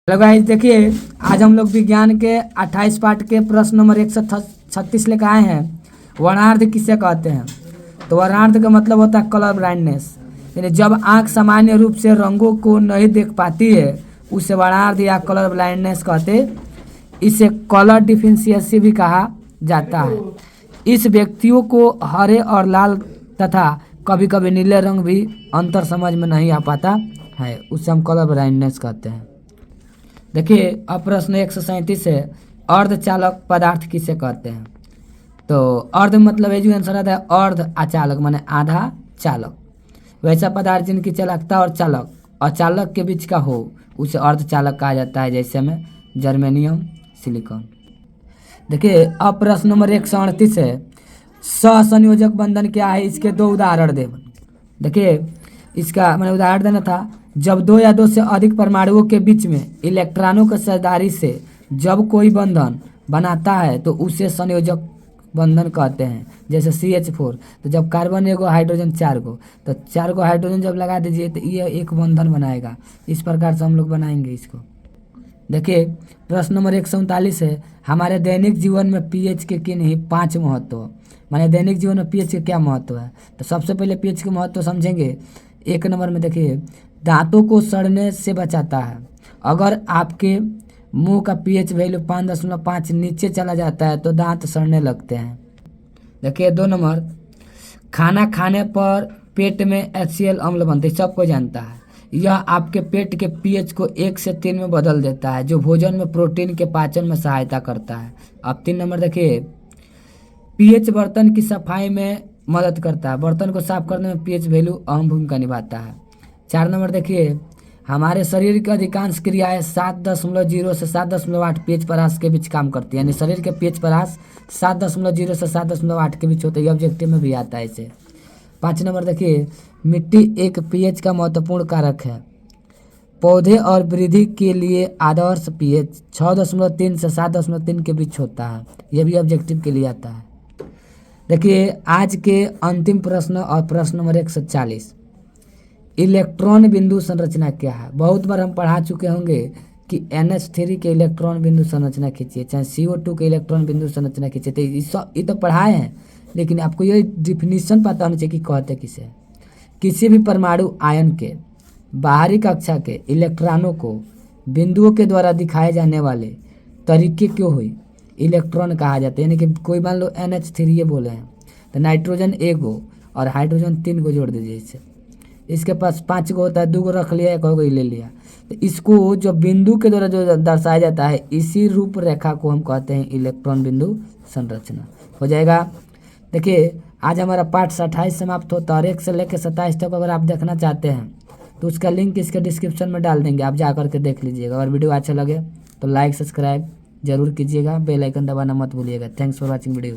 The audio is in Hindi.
हेलो गाइस, देखिए आज हम लोग विज्ञान के 28 पार्ट के प्रश्न नंबर 136 लेकर आए हैं। वर्णार्ध किसे कहते हैं? तो वर्णार्ध का मतलब होता है कलर ब्लाइंडनेस, यानी जब आंख सामान्य रूप से रंगों को नहीं देख पाती है उसे वर्णार्ध या कलर ब्लाइंडनेस कहते। इसे कलर डिफिशियंसी भी कहा जाता है। इस व्यक्तियों को हरे और लाल तथा कभी कभी नीले रंग भी अंतर समझ में नहीं आ पाता है, उसे हम कलर ब्लाइंडनेस कहते हैं। देखिए अब प्रश्न 137 है, अर्धचालक पदार्थ किसे कहते हैं? तो अर्ध मतलब है जो आंसर आता है अर्ध अचालक माने आधा चालक। वैसा पदार्थ जिनकी चालकता और चालक अचालक के बीच का हो उसे अर्धचालक कहा जाता है, जैसे में जर्मेनियम, सिलिकॉन। देखिए अब प्रश्न नंबर 138 है, सहसंयोजक बंधन क्या है? इसके दो उदाहरण दे। देखिए इसका मैंने उदाहरण देना था, जब दो या दो से अधिक परमाणुओं के बीच में इलेक्ट्रॉनों के साझेदारी से जब कोई बंधन बनाता है तो उसे संयोजक बंधन कहते हैं। जैसे CH4, तो जब कार्बन एगो हाइड्रोजन 4 गो, तो 4 गो हाइड्रोजन जब लगा दीजिए तो ये एक बंधन बनाएगा। इस प्रकार से हम लोग बनाएंगे इसको। देखिए प्रश्न नंबर 139 है, हमारे दैनिक जीवन में pH के किन ही 5 महत्व। माने दैनिक जीवन में pH के क्या महत्व है? तो सबसे पहले pH के महत्व समझेंगे। एक नंबर में देखिए दांतों को सड़ने से बचाता है। अगर आपके मुंह का pH वैल्यू 5.5 नीचे चला जाता है तो दांत सड़ने लगते हैं। देखिए 2 नंबर, खाना खाने पर पेट में HCl अम्ल बनते, सबको जानता है। यह आपके पेट के pH को 1 से 3 में बदल देता है, जो भोजन में प्रोटीन के पाचन में सहायता करता है। अब 3 नंबर देखिए, pH बर्तन की सफाई में मदद करता है। बर्तन को साफ करने में pH वैल्यू अहम भूमिका निभाता है। 4 नंबर देखिए, हमारे शरीर की अधिकांश क्रियाएं 7.0 से 7.8 pH परास के बीच काम करती है, यानी शरीर के pH परास 7.0 से 7.8 के बीच होता है। ये ऑब्जेक्टिव में भी आता है इसे। 5 नंबर देखिए, मिट्टी एक pH का महत्वपूर्ण कारक है। पौधे और वृद्धि के लिए आदर्श pH 6.3 से 7.3 के बीच होता है। यह भी ऑब्जेक्टिव के लिए आता है। देखिए आज के अंतिम प्रश्न और प्रश्न नंबर 140, इलेक्ट्रॉन बिंदु संरचना क्या है? बहुत बार हम पढ़ा चुके होंगे कि NH3 के इलेक्ट्रॉन बिंदु संरचना खींचिए, चाहे CO2 के इलेक्ट्रॉन बिंदु संरचना खींचिए। तो ये तो पढ़ाए हैं, लेकिन आपको ये डिफिनीशन पता होना चाहिए कि कहते किसे। किसी भी परमाणु आयन के बाहरी कक्षा के इलेक्ट्रॉनों को बिंदुओं के द्वारा दिखाए जाने वाले तरीके क्यों हुई इलेक्ट्रॉन कहा जाता है। यानी कि कोई मान लो NH3 ये बोले हैं तो नाइट्रोजन 1 गो और हाइड्रोजन 3 गो जोड़ दीजिए इसे। इसके पास 5 गो होता है, 2 गो रख लिया, 1 गो ले लिया। तो इसको जो बिंदु के द्वारा जो दर्शाया जाता है इसी रूपरेखा को हम कहते हैं इलेक्ट्रॉन बिंदु संरचना। हो जाएगा। देखिए आज हमारा पार्ट 28 समाप्त होता है और 1 से लेकर 27 तक अगर आप देखना चाहते हैं तो उसका लिंक इसके डिस्क्रिप्शन में डाल देंगे, आप जा करके देख लीजिएगा। अगर वीडियो अच्छा लगे तो लाइक सब्सक्राइब जरूर कीजिएगा, बेल आइकन दबाना मत भूलिएगा। Thanks for watching video.